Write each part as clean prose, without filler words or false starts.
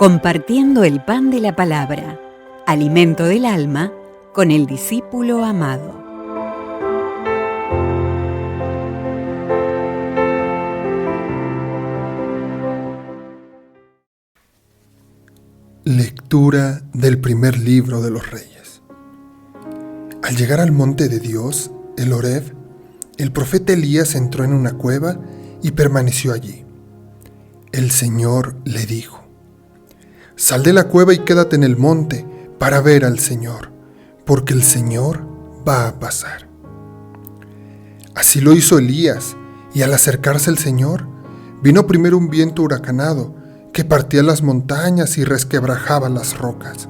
Compartiendo el pan de la palabra, alimento del alma, con el discípulo amado. Lectura del primer libro de los Reyes. Al llegar al monte de Dios, el Horeb, el profeta Elías entró en una cueva y permaneció allí. El Señor le dijo: «Sal de la cueva y quédate en el monte para ver al Señor, porque el Señor va a pasar». Así lo hizo Elías, y al acercarse el Señor, vino primero un viento huracanado que partía las montañas y resquebrajaba las rocas,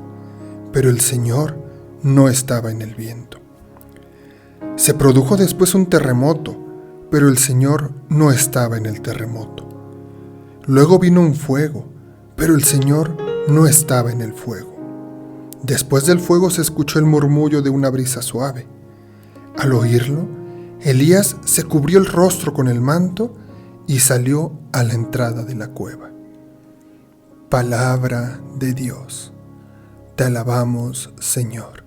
pero el Señor no estaba en el viento. Se produjo después un terremoto, pero el Señor no estaba en el terremoto. Luego vino un fuego, pero el Señor no estaba en el fuego. Después del fuego se escuchó el murmullo de una brisa suave. Al oírlo, Elías se cubrió el rostro con el manto y salió a la entrada de la cueva. Palabra de Dios. Te alabamos, Señor.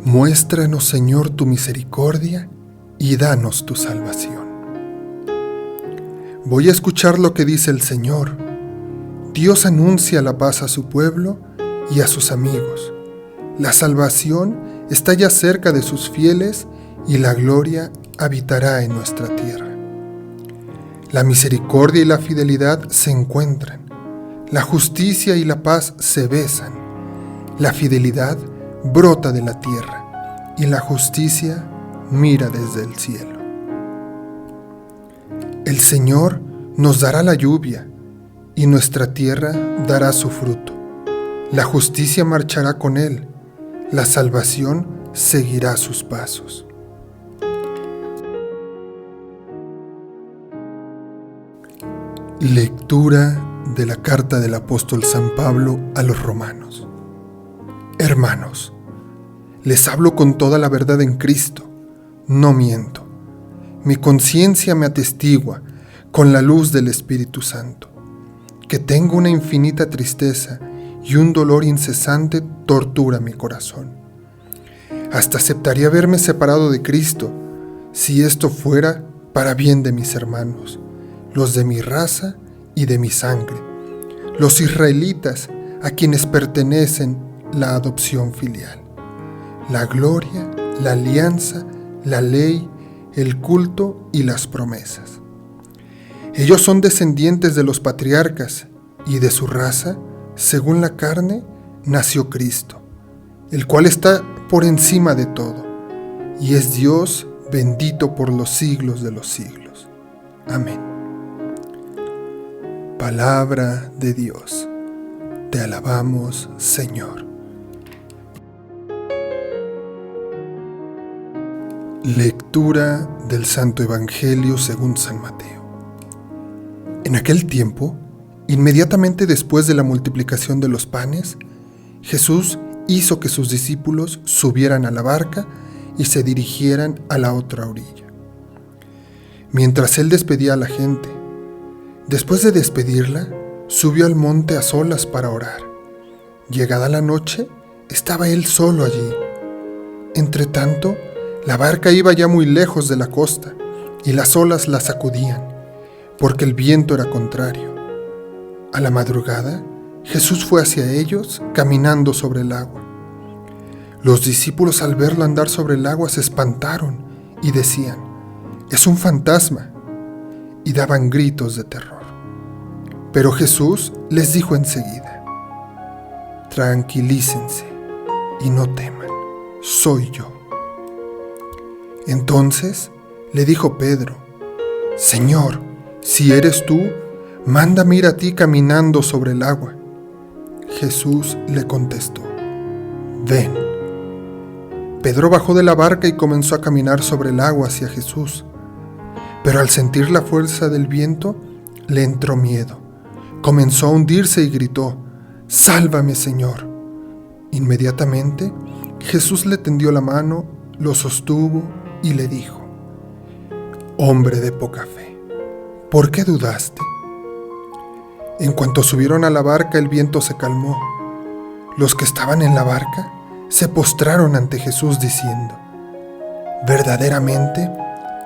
Muéstranos, Señor, tu misericordia y danos tu salvación. Voy a escuchar lo que dice el Señor. Dios anuncia la paz a su pueblo y a sus amigos. La salvación está ya cerca de sus fieles y la gloria habitará en nuestra tierra. La misericordia y la fidelidad se encuentran. La justicia y la paz se besan. La fidelidad brota de la tierra y la justicia mira desde el cielo. El Señor nos dará la lluvia y nuestra tierra dará su fruto. La justicia marchará con Él, la salvación seguirá sus pasos. Lectura de la carta del apóstol San Pablo a los romanos. Hermanos, les hablo con toda la verdad en Cristo, no miento. Mi conciencia me atestigua con la luz del Espíritu Santo, que tengo una infinita tristeza y un dolor incesante tortura mi corazón. Hasta aceptaría verme separado de Cristo, si esto fuera para bien de mis hermanos, los de mi raza y de mi sangre, los israelitas a quienes pertenecen la adopción filial, la gloria, la alianza, la ley, el culto y las promesas. Ellos son descendientes de los patriarcas y de su raza, según la carne, nació Cristo, el cual está por encima de todo, y es Dios bendito por los siglos de los siglos. Amén. Palabra de Dios. Te alabamos, Señor. Lectura del Santo Evangelio según San Mateo. En aquel tiempo, inmediatamente después de la multiplicación de los panes, Jesús hizo que sus discípulos subieran a la barca y se dirigieran a la otra orilla. Mientras él despedía a la gente, después de despedirla, subió al monte a solas para orar. Llegada la noche, estaba él solo allí. Entretanto, la barca iba ya muy lejos de la costa y las olas la sacudían, porque el viento era contrario. A la madrugada, Jesús fue hacia ellos caminando sobre el agua. Los discípulos al verlo andar sobre el agua se espantaron y decían: «Es un fantasma», y daban gritos de terror. Pero Jesús les dijo enseguida: «Tranquilícense y no teman, soy yo». Entonces le dijo Pedro: «Señor, si eres tú, mándame ir a ti caminando sobre el agua». Jesús le contestó: «Ven». Pedro bajó de la barca y comenzó a caminar sobre el agua hacia Jesús. Pero al sentir la fuerza del viento, le entró miedo. Comenzó a hundirse y gritó: «Sálvame, Señor». Inmediatamente, Jesús le tendió la mano, lo sostuvo y le dijo: «Hombre de poca fe, ¿por qué dudaste?». En cuanto subieron a la barca, el viento se calmó. Los que estaban en la barca se postraron ante Jesús diciendo: verdaderamente,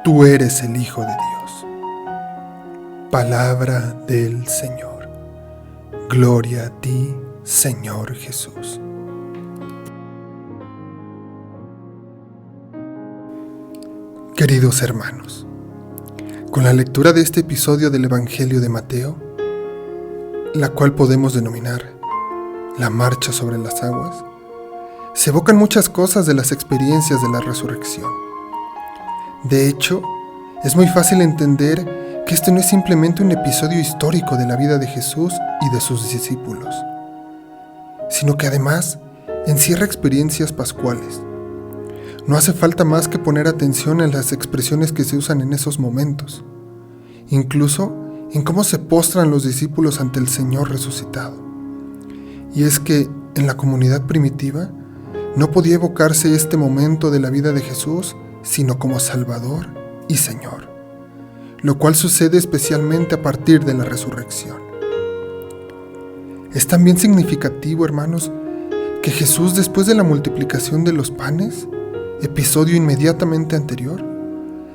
tú eres el Hijo de Dios. Palabra del Señor. Gloria a ti, Señor Jesús. Queridos hermanos, con la lectura de este episodio del Evangelio de Mateo, la cual podemos denominar la marcha sobre las aguas, se evocan muchas cosas de las experiencias de la resurrección. De hecho, es muy fácil entender que este no es simplemente un episodio histórico de la vida de Jesús y de sus discípulos, sino que además encierra experiencias pascuales. No hace falta más que poner atención en las expresiones que se usan en esos momentos, incluso en cómo se postran los discípulos ante el Señor resucitado. Y es que en la comunidad primitiva no podía evocarse este momento de la vida de Jesús sino como Salvador y Señor, lo cual sucede especialmente a partir de la resurrección. Es también significativo, hermanos, que Jesús, después de la multiplicación de los panes, episodio inmediatamente anterior,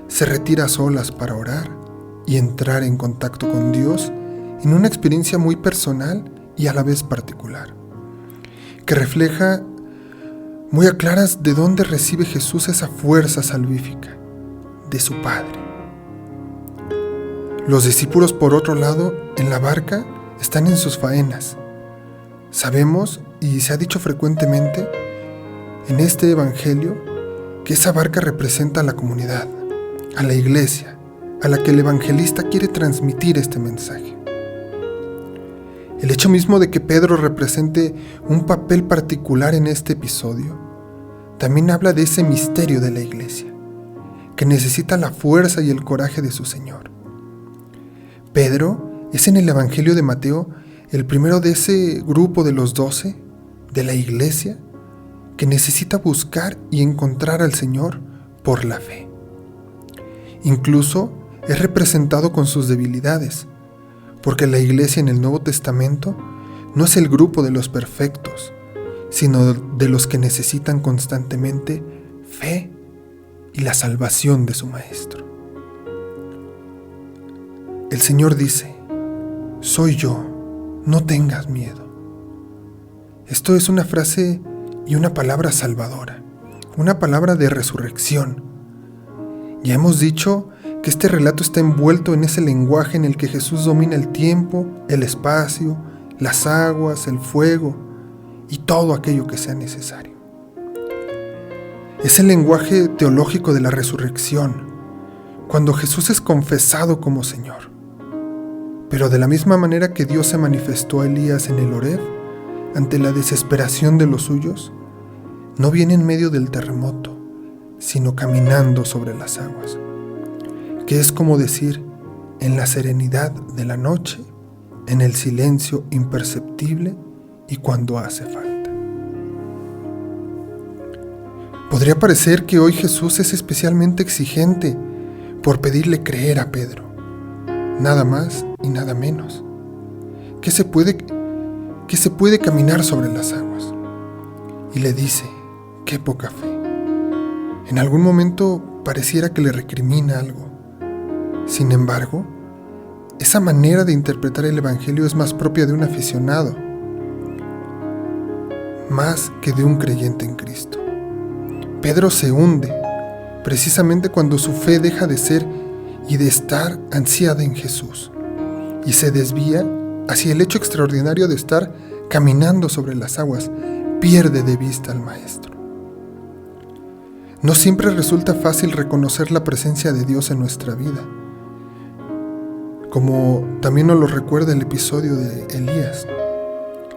se retira a solas para orar y entrar en contacto con Dios en una experiencia muy personal y a la vez particular, que refleja muy a claras de dónde recibe Jesús esa fuerza salvífica, de su Padre. Los discípulos, por otro lado, en la barca, están en sus faenas. Sabemos, y se ha dicho frecuentemente en este Evangelio, que esa barca representa a la comunidad, a la iglesia, a la que el evangelista quiere transmitir este mensaje. El hecho mismo de que Pedro represente un papel particular en este episodio también habla de ese misterio de la iglesia, que necesita la fuerza y el coraje de su Señor. Pedro es en el Evangelio de Mateo el primero de ese grupo de los 12, de la iglesia, que necesita buscar y encontrar al Señor por la fe. Incluso es representado con sus debilidades, porque la iglesia en el Nuevo Testamento no es el grupo de los perfectos, sino de los que necesitan constantemente fe y la salvación de su Maestro. El Señor dice: soy yo, no tengas miedo. Esto es una frase y una palabra salvadora, una palabra de resurrección. Ya hemos dicho que este relato está envuelto en ese lenguaje en el que Jesús domina el tiempo, el espacio, las aguas, el fuego y todo aquello que sea necesario. Es el lenguaje teológico de la resurrección, cuando Jesús es confesado como Señor. Pero de la misma manera que Dios se manifestó a Elías en el Horeb, ante la desesperación de los suyos, no viene en medio del terremoto, sino caminando sobre las aguas, que es como decir, en la serenidad de la noche, en el silencio imperceptible y cuando hace falta. Podría parecer que hoy Jesús es especialmente exigente por pedirle creer a Pedro, nada más y nada menos, que se puede caminar sobre las aguas. Y le dice: qué poca fe. En algún momento pareciera que le recrimina algo. Sin embargo, esa manera de interpretar el Evangelio es más propia de un aficionado, más que de un creyente en Cristo. Pedro se hunde precisamente cuando su fe deja de ser y de estar ansiada en Jesús, y se desvía hacia el hecho extraordinario de estar caminando sobre las aguas, pierde de vista al Maestro. No siempre resulta fácil reconocer la presencia de Dios en nuestra vida, como también nos lo recuerda el episodio de Elías.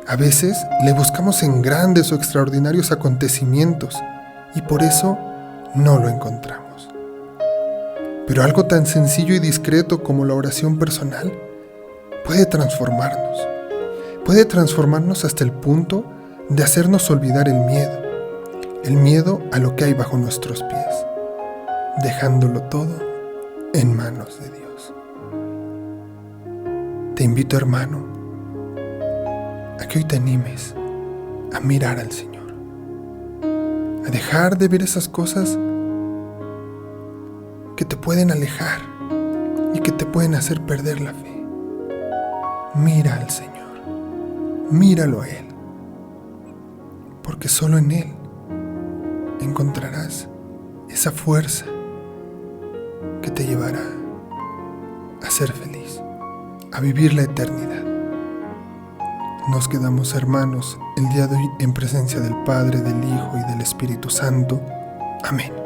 A veces le buscamos en grandes o extraordinarios acontecimientos y por eso no lo encontramos. Pero algo tan sencillo y discreto como la oración personal puede transformarnos hasta el punto de hacernos olvidar el miedo a lo que hay bajo nuestros pies, dejándolo todo en manos de Dios. Te invito, hermano, a que hoy te animes a mirar al Señor, a dejar de ver esas cosas que te pueden alejar y que te pueden hacer perder la fe. Mira al Señor, míralo a Él, porque solo en Él encontrarás esa fuerza que te llevará a ser feliz, a vivir la eternidad. Nos quedamos, hermanos, el día de hoy en presencia del Padre, del Hijo y del Espíritu Santo. Amén.